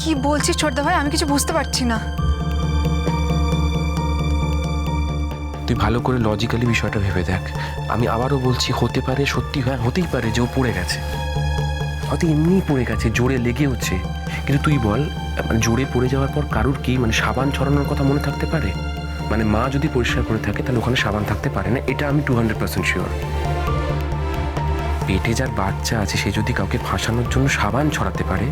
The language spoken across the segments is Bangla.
কি বলছিস ছোটদা ভাই? আমি কিছু বুঝতে পারছি না। তুই ভালো করে লজিক্যালি বিষয়টা ভেবে দেখ। আমি আবারও বলছি, হতে পারে সত্যি হয়, হতেই পারে যে ও পড়ে গেছে, হয়তো এমনিই পড়ে গেছে, জোরে লেগেওছে। কিন্তু তুই বল, মানে জোরে পড়ে যাওয়ার পর কারুর কি মানে সাবান ছড়ানোর কথা মনে থাকতে পারে? মানে মা যদি পরিষ্কার করে থাকে তাহলে ওখানে সাবান থাকতে পারে না, এটা আমি 200% শিওর। পেটে যার বাচ্চা আছে সে যদি কাউকে ফাঁসানোর জন্য সাবান ছড়াতে পারে,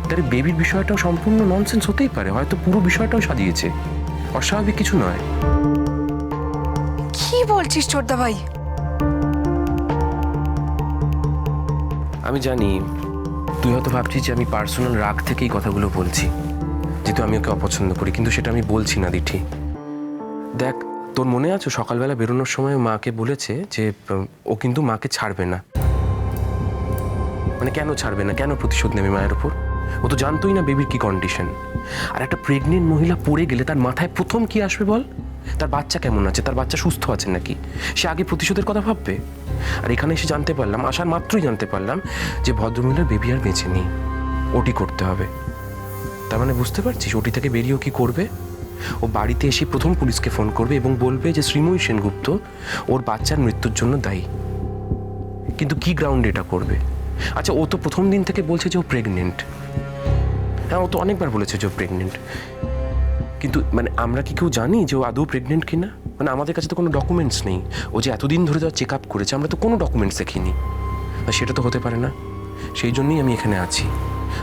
তাহলে বেবির বিষয়টাও সম্পূর্ণ ননসেন্স হতেই পারে, হয়তো পুরো বিষয়টাও সাজিয়েছে, অস্বাভাবিক কিছু নয়। কি বলছিস ছোটদা ভাই? আমি জানি তুই হয়তো ভাবছিস যে আমি পার্সোনাল রাগ থেকেই কথাগুলো বলছি, যেহেতু আমি ওকে অপছন্দ করি, কিন্তু সেটা আমি বলছি না দিঠি। দেখ, তোর মনে আছে সকালবেলা বেরোনোর সময় মাকে বলেছে যে ও কিন্তু মাকে ছাড়বে না। মানে কেন ছাড়বে না, কেন প্রতিশোধ নেবে মায়ের ওপর? ও তো জানতোই না বেবির কি কন্ডিশন। আর একটা প্রেগনেন্ট মহিলা পড়ে গেলে তার মাথায় প্রথম কি আসবে বল? তার বাচ্চা কেমন আছে, তার বাচ্চা সুস্থ আছে নাকি, সে আগে প্রতিশোধের কথা ভাববে। আর এখানে এসে জানতে পারলাম, আসার মাত্রই জানতে পারলাম যে ভদ্রমহিলার বেবি আর বেঁচে নেই, ওটি করতে হবে। তার মানে বুঝতে পারছিস ওটি থেকে বেরিয়েও কি করবে? ও বাড়িতে এসে প্রথম পুলিশকে ফোন করবে এবং বলবে যে শ্রীময়ী সেনগুপ্ত ওর বাচ্চার মৃত্যুর জন্য দায়ী। কিন্তু কি গ্রাউন্ডে এটা করবে? আচ্ছা, ও তো প্রথম দিন থেকে বলছে যে ও প্রেগনেন্ট। হ্যাঁ, ও তো অনেকবার বলেছে যে ও প্রেগনেন্ট, কিন্তু মানে আমরা কি কেউ জানি যে ও আদৌ প্রেগনেন্ট কিনা? মানে আমাদের কাছে তো কোনো ডকুমেন্টস নেই। ও যে এতদিন ধরে যা চেক আপ করেছে আমরা তো কোনো ডকুমেন্টস দেখিনি। আর সেটা তো হতে পারে না। সেই জন্যই আমি এখানে আছি।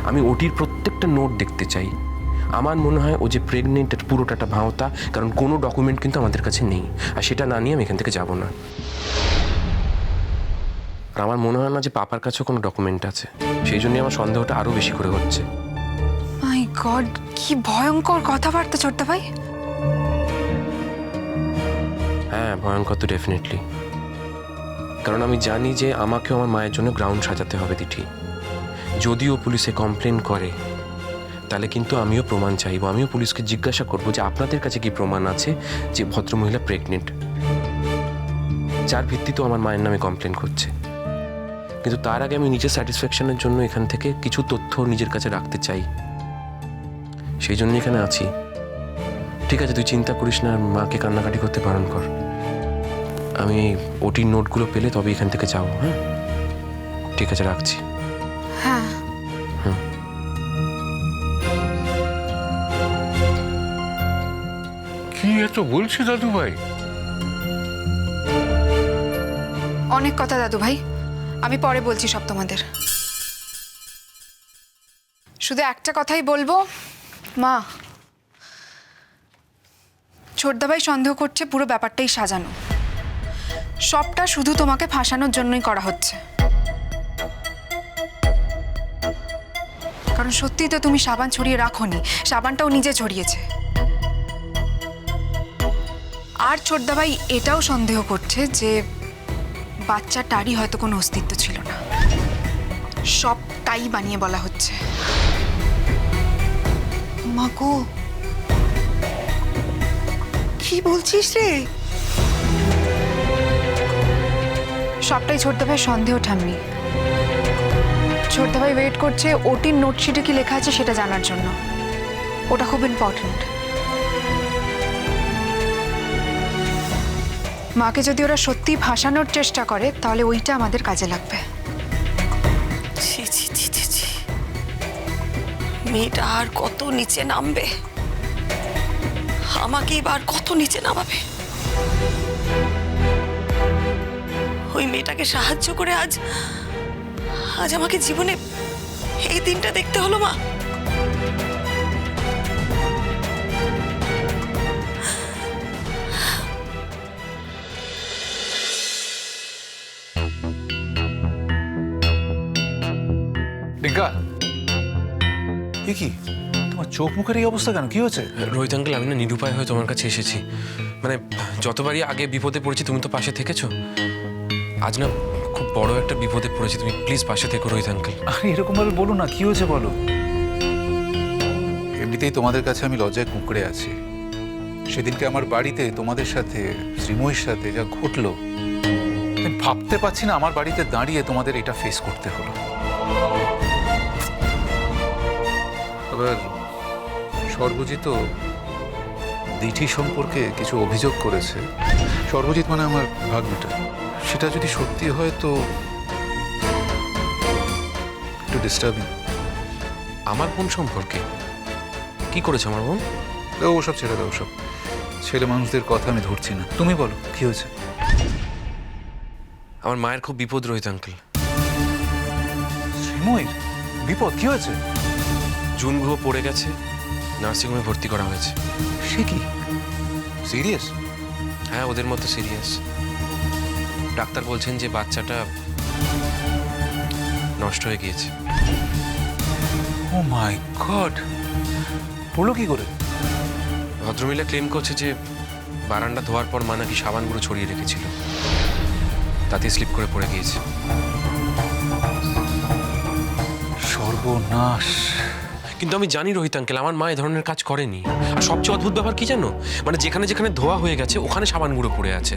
আমি ওটির প্রত্যেকটা নোট দেখতে চাই। আমার মনে হয় ও যে প্রেগনেন্ট এটা পুরোটা একটা ভাঁওতা, কারণ কোনো ডকুমেন্ট কিন্তু আমাদের কাছে নেই, আর সেটা না নিয়ে আমি এখান থেকে যাব না। আর আমার মনে হয় না যে পাপার কাছেও কোনো ডকুমেন্ট আছে, সেই জন্যই আমার সন্দেহটা আরও বেশি করে হচ্ছে। মাই গড, কি ভয়ঙ্কর কথাবার্তা ছোটদা ভাই। হ্যাঁ, ভয়ঙ্কর তো ডেফিনেটলি। কারণ আমি জানি যে আমাকেও আমার মায়ের জন্য গ্রাউন্ড সাজাতে হবে দিঠি। যদিও পুলিশে কমপ্লেন করে তাহলে কিন্তু আমিও প্রমাণ চাইবো, আমিও পুলিশকে জিজ্ঞাসা করবো যে আপনাদের কাছে কি প্রমাণ আছে যে ভদ্রমহিলা প্রেগনেন্ট, যার ভিত্তিতেও আমার মায়ের নামে কমপ্লেন করছে। কিন্তু তার আগে আমি নিজের স্যাটিসফ্যাকশনের জন্য এখান থেকে কিছু তথ্য নিজের কাছে রাখতে চাই, সেই জন্য এখানে আছি। ঠিক আছে, তুই চিন্তা করিস না, আর মাকে কান্নাকাটি করতে বারণ কর। আমি ওটির নোটগুলো পেলে তবে এখান থেকে যাবো। হ্যাঁ, ঠিক আছে, রাখছি। হ্যাঁ, কি এত বলছি দাদু ভাই? অনেক কথা দাদু ভাই, আমি পরে বলছি সব তোমাদের। শুধু একটা কথাই বলবো, মা, ছোটদা ভাই সন্দেহ করছে পুরো ব্যাপারটাই সাজানো, সবটা শুধু তোমাকে ফাঁসানোর জন্যই করা হচ্ছে। কারণ সত্যিই তো তুমি সাবান ছড়িয়ে রাখোনি, সাবানটাও নিজে ছড়িয়েছে। আর ছোটদা ভাই এটাও সন্দেহ করছে যে বাচ্চাটারই হয়তো কোনো অস্তিত্ব ছিল না, সবটাই বানিয়ে বলা হচ্ছে। মাগো, কি বলছিস রে? সবটাই ছোটদা ভাই সন্দেহ ঠাম্মি। ছোটদা ভাই ওয়েট করছে ওটির নোটশিটে কি লেখা আছে সেটা জানার জন্য, ওটা খুব ইম্পর্টেন্ট। মাকে যদি ওরা সত্যি ফাঁসানোর চেষ্টা করে তাহলে ওইটা আমাদের কাজে লাগবে। ছি ছি ছি ছি ছি, মেয়েটা আর কত নিচে নামবে, আমাকে এবার কত নিচে নামাবে। ওই মেয়েটাকে সাহায্য করে আজ আজ আমাকে জীবনে এই দিনটা দেখতে হলো। মা, ডিঙ্কা, এ কি তোমার চোখ মুখের এই অবস্থা কেন? কি হয়েছে? রোহিত আঙ্কেল, আমি না নিরুপায় হয়ে তোমার কাছে এসেছি। মানে যতবারই আগে বিপদে পড়েছি তুমি তো পাশে থেকেছো, আজ না খুব বড় একটা বিপদে পড়েছি, তুমি প্লিজ পাশে থেকো রোহিত আঙ্কেল। আরে এরকম ভাবে বলো না, কি হয়েছে বলো। এমনিতেই তোমাদের কাছে আমি লজ্জায় কুঁকড়ে আছি। সেদিনকে আমার বাড়িতে তোমাদের সাথে, শ্রীময়ীর সাথে যা ঘটলো, আমি ভাবতে পারছি না আমার বাড়িতে দাঁড়িয়ে তোমাদের এটা ফেস করতে হলো। আবার সর্বজিৎ দিঠি সম্পর্কে কিছু অভিযোগ করেছে। সর্বজিৎ মানে আমার ভাগ্নিটা, সেটা যদি সত্যি হয় তো একটু ডিস্টার্বিং। আমার বোন সম্পর্কে কি করেছে আমার বোন? ওসব ছেড়ে দাও, ওসব ছেলে মানুষদের কথা আমি ধরছি না। তুমি বলো কি হয়েছে? আমার মায়ের খুব বিপদ রোহিত আঙ্কেল। শ্রীময়ীর বিপদ? কি হয়েছে? জুন গুহ পড়ে গেছে, নার্সিংহোমে ভর্তি করা হয়েছে। সে কি, সিরিয়াস? হ্যাঁ, ওদের মতো সিরিয়াস। ডাক্তার বলছেন যে বাচ্চাটা নষ্ট হয়ে গিয়েছে। ও মাই গড, পড়লো কি করে? ভদ্রমহিলা ক্লেম করছে যে বারান্দা ধোয়ার পর মা নাকি সাবান গুঁড়ো ছড়িয়ে রেখেছিল, তাতে স্লিপ করে পড়ে গিয়েছে। সর্বনাশ। কিন্তু আমি জানি রোহিত আঙ্কেল, আমার মা এ ধরনের কাজ করেনি। আর সবচেয়ে অদ্ভুত ব্যাপার কি জানো, মানে যেখানে যেখানে ধোয়া হয়ে গেছে ওখানে সাবান গুঁড়ো পড়ে আছে।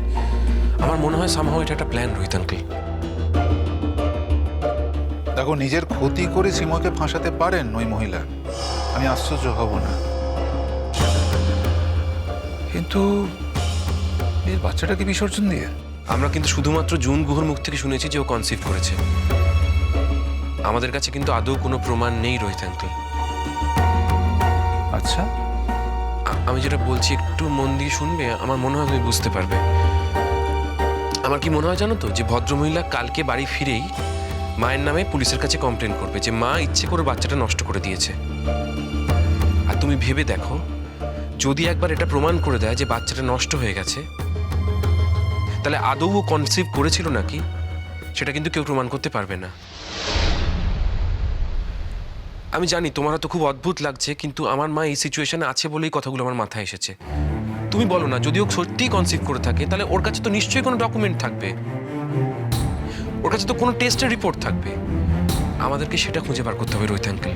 আমার মনে হয় সামহাও এটা একটা প্ল্যান রোহিত আঙ্কেল। দেখো, নিজের ক্ষতি করে শ্রীময়কে ফাঁসাতে পারেন ওই মহিলা, আমি আশ্চর্য হব না। কিন্তু এর বাচ্চাটাকে বিসর্জন দিয়ে? আমরা কিন্তু শুধুমাত্র জুন গুহর মুখ থেকে শুনেছি যে ও কনসিভ করেছে। আমাদের কাছে কিন্তু আদৌ কোনো প্রমাণ নেই রোহিত আঙ্কেল। আচ্ছা, আমি যেটা বলছি একটু মন দিয়ে শুনবে, আমার মনে হয় তুমি বুঝতে পারবে। আমার কি মনে হয় জানো তো, যে ভদ্রমহিলা কালকে বাড়ি ফিরেই মায়ের নামে পুলিশের কাছে কমপ্লেন করবে যে মা ইচ্ছে করে বাচ্চাটা নষ্ট করে দিয়েছে। আর তুমি ভেবে দেখো, যদি একবার এটা প্রমাণ করে দেয় যে বাচ্চাটা নষ্ট হয়ে গেছে, তাহলে আদৌ ও কনসিভ করেছিল নাকি সেটা কিন্তু কেউ প্রমাণ করতে পারবে না। আমি জানি তোমার তো খুব অদ্ভুত লাগছে, কিন্তু আমার মা এই সিচুয়েশনে আছে বলেই কথাগুলো আমার মাথায় এসেছে। তুমি বলো না, যদি ও সত্যিই কনসিভ করে থাকে তাহলে ওর কাছে তো নিশ্চয়ই কোনো ডকুমেন্ট থাকবে, ওর কাছে তো কোনো টেস্টের রিপোর্ট থাকবে। আমাদেরকে সেটা খুঁজে বার করতে হবে রোহিত আঙ্কেল।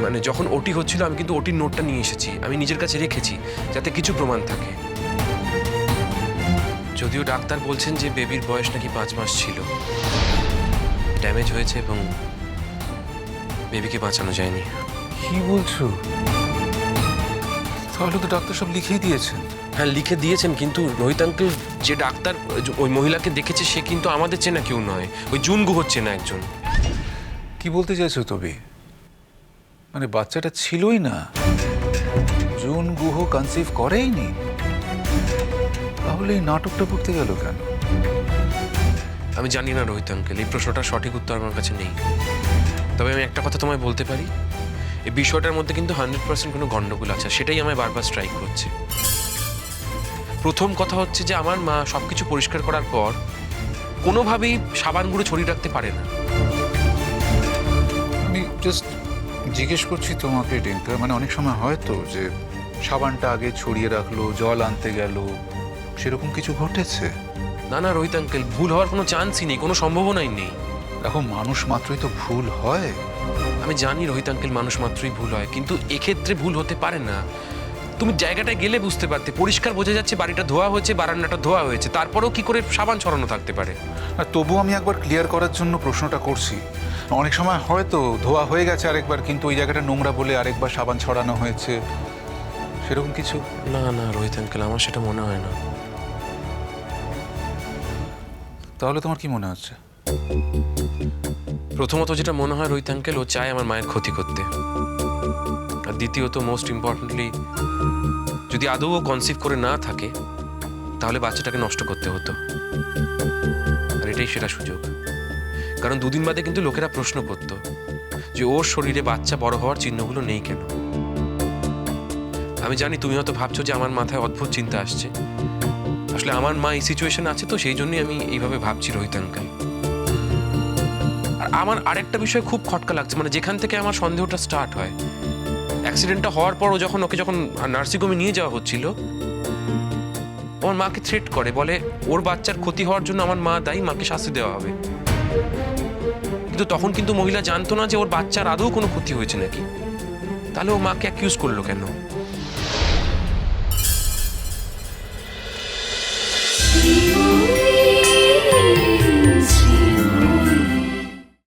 মানে যখন ওটি হচ্ছিল আমি কিন্তু ওটির নোটটা নিয়ে এসেছি, আমি নিজের কাছে রেখেছি যাতে কিছু প্রমাণ থাকে। যদিও ডাক্তার বলছেন যে বেবির বয়স নাকি 5 মাস ছিল, ড্যামেজ হয়েছে এবং বেবিকে বাঁচানো যায়নি। কি বলছো? তাহলে তো ডাক্তার সব লিখেই দিয়েছেন। হ্যাঁ, লিখে দিয়েছেন, কিন্তু রোহিত আঙ্কেল যে ডাক্তার ওই মহিলাকে দেখেছে সে কিন্তু আমাদের চেনা কেউ নয়, ওই জুন গুহর চেনা একজন। কি বলতে চাইছো তবে? মানে বাচ্চাটা ছিলই না, জুন গুহ কনসিভ করেইনি, তাহলে এই নাটকটা করতে গেল কেন? আমি জানি না রোহিত আঙ্কেল, এই প্রশ্নটার সঠিক উত্তর আমার কাছে নেই। তবে আমি একটা কথা তোমায় বলতে পারি, এই বিষয়টার মধ্যে কিন্তু 100% কোনো গন্ডগোল আছে, সেটাই আমায় বারবার স্ট্রাইক করছে। প্রথম কথা হচ্ছে যে আমার মা সবকিছু পরিষ্কার করার পর কোনোভাবেই সাবান গুঁড়ো ছড়িয়ে রাখতে পারে না। আমি জাস্ট জিজ্ঞেস করছি তোমাকে ডিঙ্কা, মানে অনেক সময় হয় তো যে সাবানটা আগে ছড়িয়ে রাখলো, জল আনতে গেল, সেরকম কিছু ঘটেছে? না না রোহিত আঙ্কেল, ভুল হওয়ার কোনো চান্সই নেই, কোনো সম্ভাবনাই নেই। দেখো, মানুষ মাত্রই তো ভুল হয়। আমি জানি রোহিত আঙ্কেল, মানুষ মাত্রই ভুল হয়, কিন্তু এক্ষেত্রে ভুল হতে পারে না। তুমি জায়গাটায় গেলে বুঝতে পারতে, পরিষ্কার বোঝা যাচ্ছে বাড়িটা ধোয়া হয়েছে, বারান্দাটা ধোয়া হয়েছে, তারপরেও কি করে সাবান ছড়ানো থাকতে পারে? আর তবু আমি একবার ক্লিয়ার করার জন্য প্রশ্নটা করছি। অনেক সময় হয়তো ধোয়া হয়ে গেছে আরেকবার, কিন্তু ওই জায়গাটা নোংরা বলে আরেকবার সাবান ছড়ানো হয়েছে, সেরকম কিছু? না না রোহিত আঙ্কেল, আমার সেটা মনে হয় না। তাহলে তোমার কি মনে হচ্ছে? প্রথমত যেটা মনে হয় রোহিত আঙ্কেল, ও চায় আমার মায়ের ক্ষতি করতে। আর দ্বিতীয়ত, মোস্ট ইম্পর্টেন্টলি, যদি আদৌ ও কনসিভ করে না থাকে তাহলে বাচ্চাটাকে নষ্ট করতে হতো। আর এটাই সেটা সুযোগ, কারণ 2 দিন বাদে কিন্তু লোকেরা প্রশ্ন করত যে ওর শরীরে বাচ্চা বড় হওয়ার চিহ্নগুলো নেই কেন। আমি জানি তুমি হয়তো ভাবছো যে আমার মাথায় অদ্ভুত চিন্তা আসছে, আসলে আমার মা এই সিচুয়েশন আছে তো সেই জন্যই আমি এইভাবে ভাবছি রোহিত আঙ্কেল। আর আমার আরেকটা বিষয় খুব খটকা লাগছে, মানে যেখান থেকে আমার সন্দেহটা স্টার্ট হয়, অ্যাক্সিডেন্টটা হওয়ার পর ওকে যখন নার্সিংহোমে নিয়ে যাওয়া হচ্ছিল, আমার মাকে থ্রেট করে, বলে ওর বাচ্চার ক্ষতি হওয়ার জন্য আমার মা দায়ী, মাকে শাস্তি দেওয়া হবে। কিন্তু তখন কিন্তু মহিলা জানতো না যে ওর বাচ্চার আদৌ কোনো ক্ষতি হয়েছে নাকি, তাহলে ও মাকে অ্যাকিউজ করলো কেন?